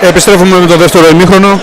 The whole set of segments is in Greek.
Επιστρέφουμε με το δεύτερο ημίχρονο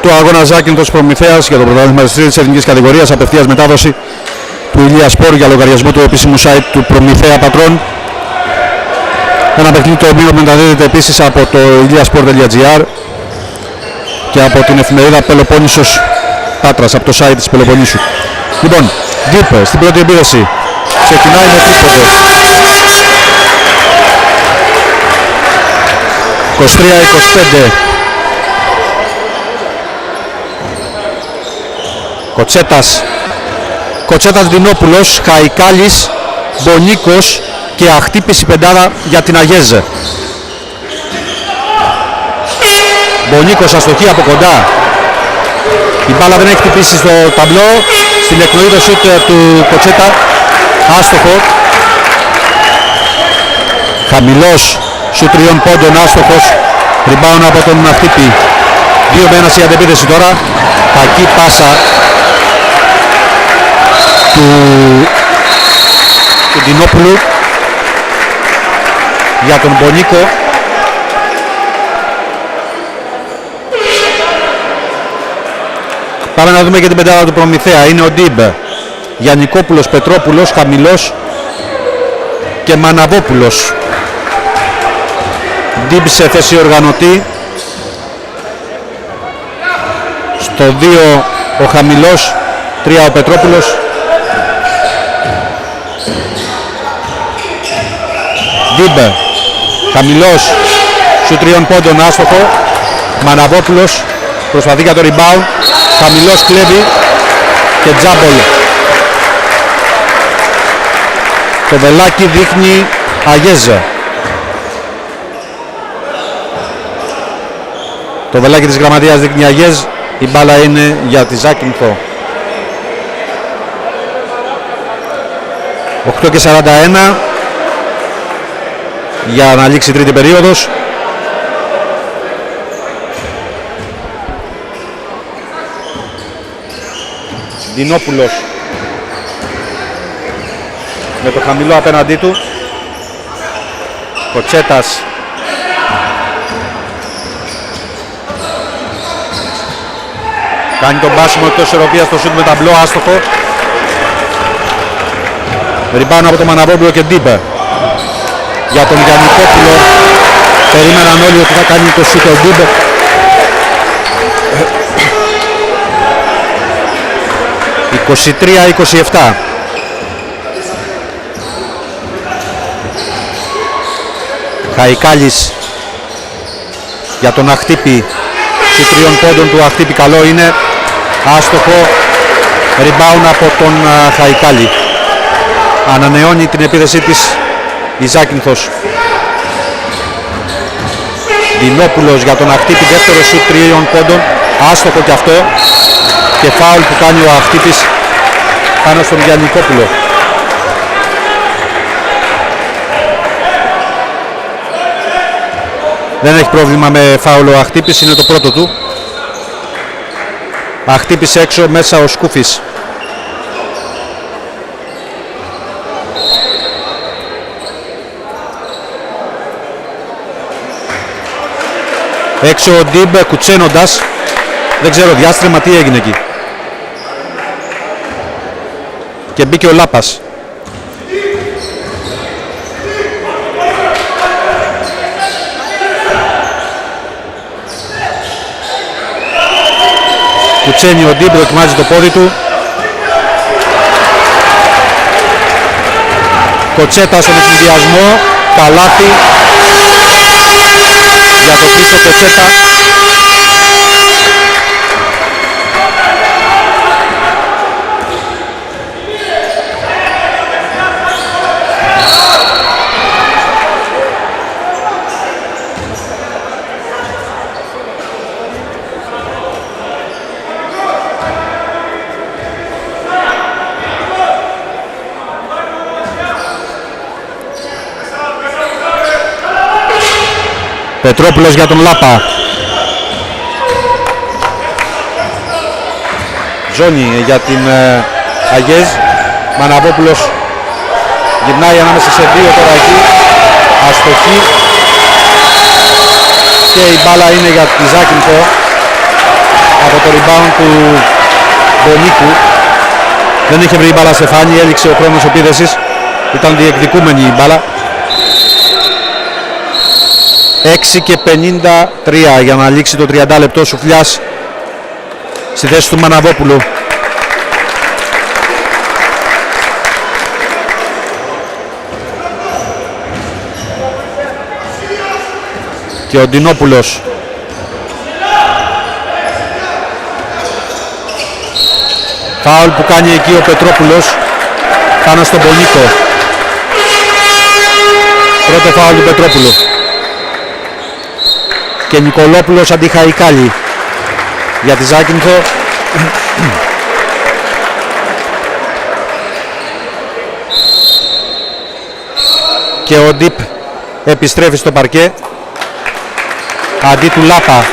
του αγώνα Ζάκυνθος Προμηθέας για το πρωτάθλημα της εθνικής κατηγορίας. Απευθείας μετάδοση του Ηλία Σπορ για λογαριασμό του επίσημου site του Προμηθέα Πατρών. Ένα παιχνίδι το οποίο μεταδίδεται επίσης από το iliasport.gr και από την εφημερίδα Πελοπόννησος Πάτρας, από το site της Πελοποννήσου. Λοιπόν, Deep στην πρώτη επίδεση ξεκινάει με τρίποντο. 23-25. Κοτσέτας Δινόπουλος, Χαϊκάλης, Μπονίκος και αχτύπηση πεντάρα για την Αγέζε. Μπονίκος αστοχή από κοντά. Η μπάλα δεν έχει χτυπήσει στο ταμπλό. Στην εκπνοή το σούτ του Κοτσέτα. Άστοχο. Χαμηλός σου 3 πόντων, άστοχος. Rebound από τον αχτύπη. 2 με 1 η αντεπίθεση τώρα. Κακή πάσα του Δινόπουλου για τον Μπονίκο. Πάμε να δούμε και την πεντάδα του Προμηθέα. Είναι ο Ντίμπ, Γιαννικόπουλος, Πετρόπουλος, Χαμηλός και Μαναβόπουλος. Ντίμπ σε θέση οργανωτή. Στο 2 ο Χαμηλός, 3 ο Πετρόπουλος. Ντίμπ, Χαμηλός, σου 3 πόντων, άστοχο. Μαναβόπουλος προσπαθεί για το rebound. Χαμηλός κλέβει και τζάμπολ. Το βελάκι δείχνει Αγέζε. Το βελάκι της γραμματείας δείχνει Αγέζ. Η μπάλα είναι για τη Ζάκυνθο. 8 και 41 για να λήξει η τρίτη περίοδος. Δινόπουλος με το Χαμηλό απέναντί του. Κοτσέτας κάνει τον πάσιμο εκτός ισορροπίας στο σούτ με ταμπλό, άστοχο. Ριμπάνω από τον Μαναβόπουλο και Ντίμπε. Για τον Γιαννικόπουλο περίμεναν όλοι ότι θα κάνει το σούτ ο Ντίμπε. 23-27. Χαϊκάλης για τον αχτύπη. Σου 3 πόντων του αχτύπη, καλό είναι. Άστοχο. Rebound από τον Χαϊκάλη. Ανανεώνει την επίδεσή της η Ζάκυνθος. Δινόπουλος για τον αχτύπη, δεύτερο σου 3 πόντων. Άστοχο και αυτό. Και φάουλ που κάνει ο αχτύπης πάνω στον Γιαννικόπουλο. Δεν έχει πρόβλημα με φάουλ ο αχτύπης, είναι το πρώτο του. Αχτύπης έξω, μέσα ο Σκούφης. Έξω ο Ντίμπ κουτσένοντας. Δεν ξέρω, διάστρεμα τι έγινε εκεί. Και μπήκε ο Λάπας. Κουτσένει ο Ντίμπ, δοκιμάζει το πόδι του. Κοτσέτα στον εκνηδιασμό. Καλάθι. Για το πίσω Κοτσέτα. Πετρόπουλος για τον Λάπα. Ζώνη για την Αγέζ. Μαναβόπουλος γυρνάει ανάμεσα σε δύο τώρα εκεί. αστοχή και η μπάλα είναι για τη Ζάκυνθο από το rebound του Μπονίκου. Δεν είχε βρει η μπάλα σε φάνη, έληξε ο χρόνος επίδεσης, ήταν διεκδικούμενη η μπάλα. 6:53 για να λήξει το 30 λεπτό. Σουφλιάς στη θέση του Μαναβόπουλου. Και ο Ντινόπουλος. Φάουλ που κάνει εκεί ο Πετρόπουλος πάνω στον Πονίκο. Πρώτο φάουλ του Πετρόπουλου. Και Νικολόπουλος αντί Χαϊκάλη για τη Ζάκυνθο. Και ο Ντίπ επιστρέφει στο παρκέ αντί του Λάπα.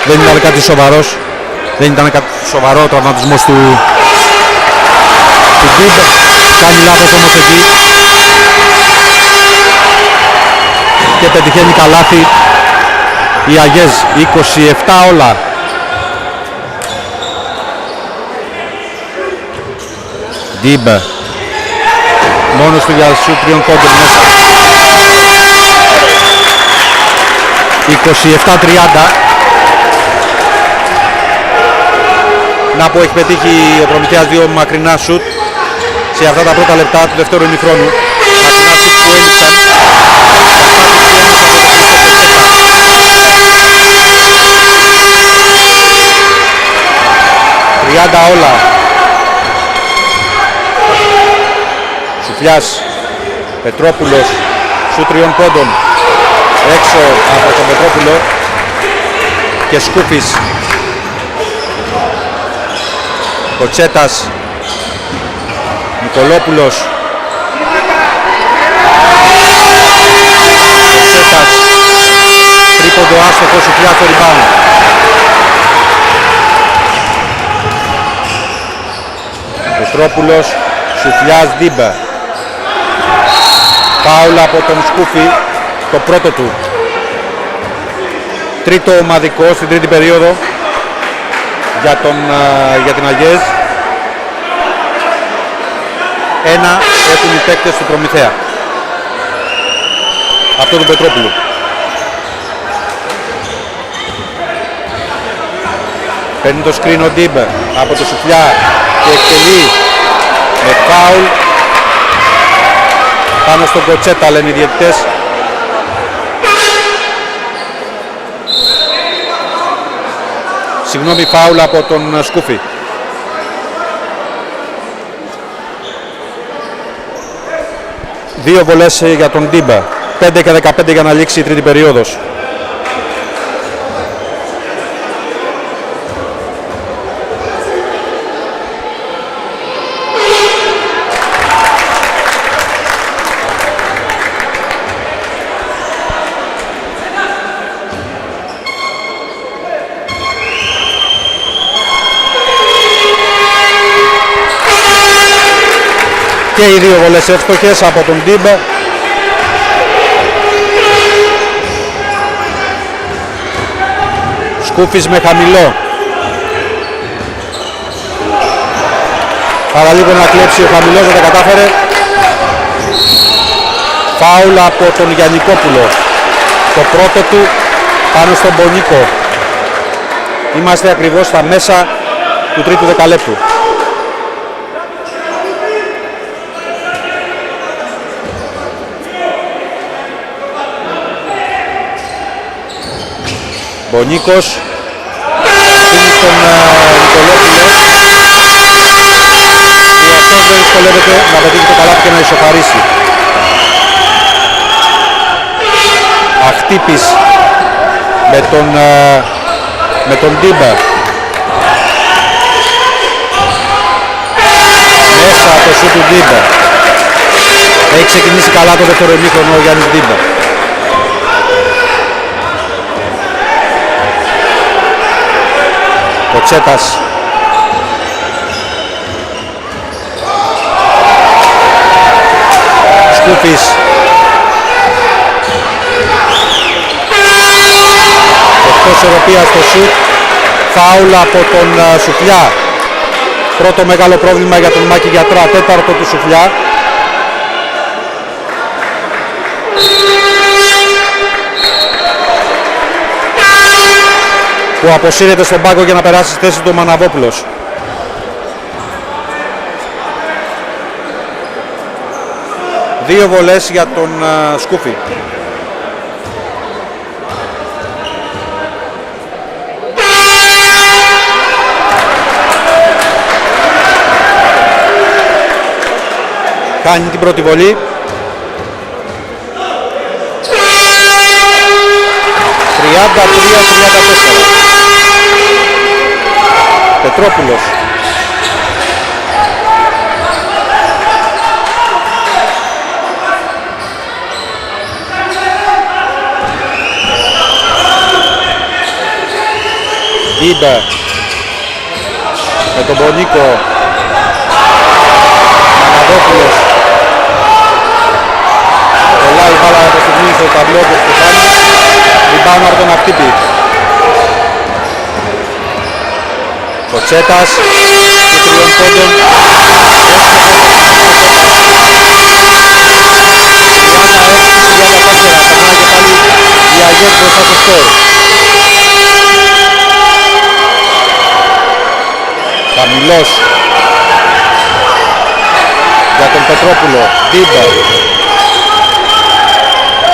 Δεν ήταν κάτι σοβαρός. Δεν ήταν κάτι σοβαρό ο τραυματισμός του Ντίπ. Κάνει λάθος όμως εκεί και πετυχαίνει καλάθι η Αγιέζ. 27 όλα. Ντίπ μόνος του για σου τριών πόντων μέσα. 27-30. Να που έχει πετύχει ο Προμηθέας δύο μακρινά σουτ σε αυτά τα πρώτα λεπτά του δεύτερου ημιχρόνου. Μακρινά σουτ που έλειψαν. 30 όλα. Σουφλιάς, Πετρόπουλος, σουτ τριών πόντων έξω από τον Πετρόπουλο και Σκούφης. Κοτσέτας, Νικολόπουλος, Κοτσέτας, τρίποντο άστοχο, Σουφλιάς στο rebound. Πετρόπουλος, Σουφλιάς, Ντίμπα. Φάουλ από τον Σκούφη, το πρώτο του. Τρίτο ομαδικό στην τρίτη περίοδο για την Αγιέζ. Ένα έχουν οι παίκτες του Προμηθέα. Αυτό του Πετρόπουλου. Παίρνει το screen ο Ντίμπε από το Σουφλιά και εκτελεί με φάουλ πάνω στον Κοτσέτα, λένε οι διαιτητές. Συγγνώμη, φάουλ από τον Σκούφη. Δύο βολές για τον Ντίμπα. 5 και 15 για να λήξει η τρίτη περίοδος. Και οι δύο βολές εύστοχες από τον Ντίμπα. Σκούφης με χαμηλό. Παραλίγο να κλέψει ο χαμηλός, δεν τα κατάφερε. Φάουλ από τον Γιαννικόπουλο. Το πρώτο του πάνω στον Πονίκο. Είμαστε ακριβώς στα μέσα του τρίτου δεκαλέπτου. Μπονίκος αφήνει στον Νικολόπουλο που αυτός δεν δυσκολεύεται να πετύχει το καλάθι και να ισοφαρίσει. Αχτύπης με τον Ντίμπα. Μέσα από το σούτ του Ντίμπα. Έχει ξεκινήσει καλά το δεύτερο ημίχρονο ο Γιάννης Ντίμπα. Κοτσέτας. Σκούφης. Εκτός ισορροπίας στο σουτ. Φάουλ από τον Σουφλιά. Πρώτο μεγάλο πρόβλημα για τον Μάκη Γιατρά, τέταρτο του Σουφλιά. Που αποσύρεται στον πάγκο για να περάσει στη θέση του Μαναβόπουλος. Δύο βολές για τον Σκούφη. Κάνει την πρώτη βολή. 33-34. Πετρόπουλος. Ντίμπα με τον Μπονίκο. Μαναδόπουλος. Κολλάει η μπάλα από τη στιγμή στο ταμπλό του Στεφάνη. Rebound από τον Ακτύπη. Κοτσέτας και τριών πόντων. 36-34. Περνάει και πάλι η Αγιές μπροστά στο σκορ. Χαμηλός για τον Πετρόπουλο. Ντίμπα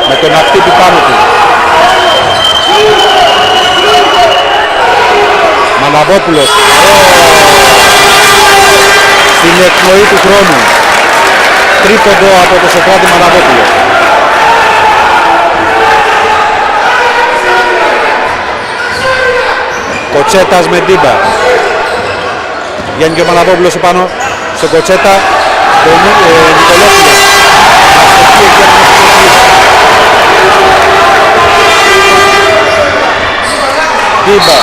με τον Ακτύπη πάνω του. Μαναβόπουλος στην εκπνοή του χρόνου. Τρίποντο από το Σοκράτη Μαναβόπουλο. Κοτσέτας με Ντίμπα. Βγαίνει και ο Μαναβόπουλος επάνω στον Κοτσέτα. Το Νικολόπουλος. Ντίμπα.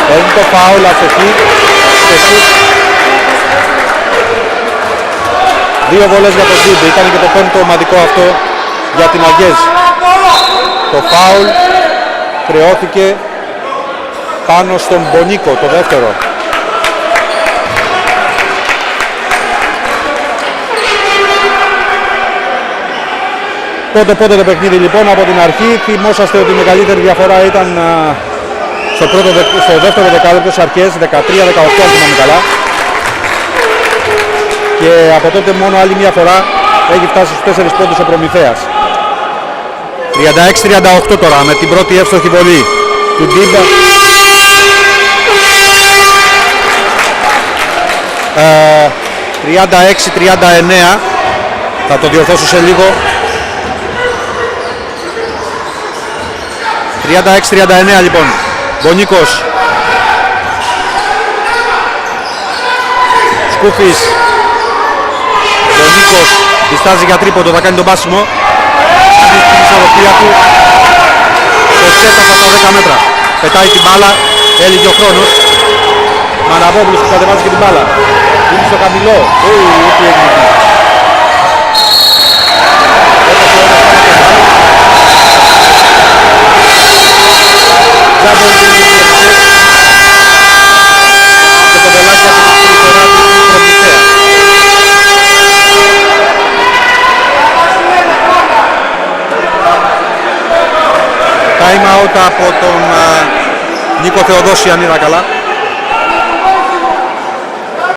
Παίρνει το φάουλ αστοχή στο σουτ. Δύο βολές για τον Ντίμπα. Ήταν και το πέμπτο ομαδικό αυτό για την Αγιές. Το φάουλ χρεώθηκε πάνω στον Μπονίκο, το δεύτερο. Πότε το παιχνίδι λοιπόν από την αρχή. Θυμόσαστε ότι η μεγαλύτερη διαφορά ήταν στο δεύτερο δεκάλεπτο στις αρχές, 13-18 αν θυμάμαι καλά. Και από τότε μόνο άλλη μια φορά έχει φτάσει στους 4 πόντους ο Προμηθέας. 36-38 τώρα με την πρώτη εύστοχη βολή του Ντίμπα. 36-39, θα το διορθώσω σε λίγο. 36-39 λοιπόν. Μπονίκος. Σκούφης. Μπονίκος διστάζει για τρίποντο, θα κάνει τον πάσιμο. Κάνει την ισορροπία του. Κοτσέτας από τα 10 μέτρα. Πετάει την μπάλα, έλυγε ο χρόνος. Μαναβόπουλος που κατεβάζει και την μπάλα. Είναι στο χαμηλό. Τι έγινε εκεί. Time out από τον Νίκο Θεοδόση, αν είδα καλά.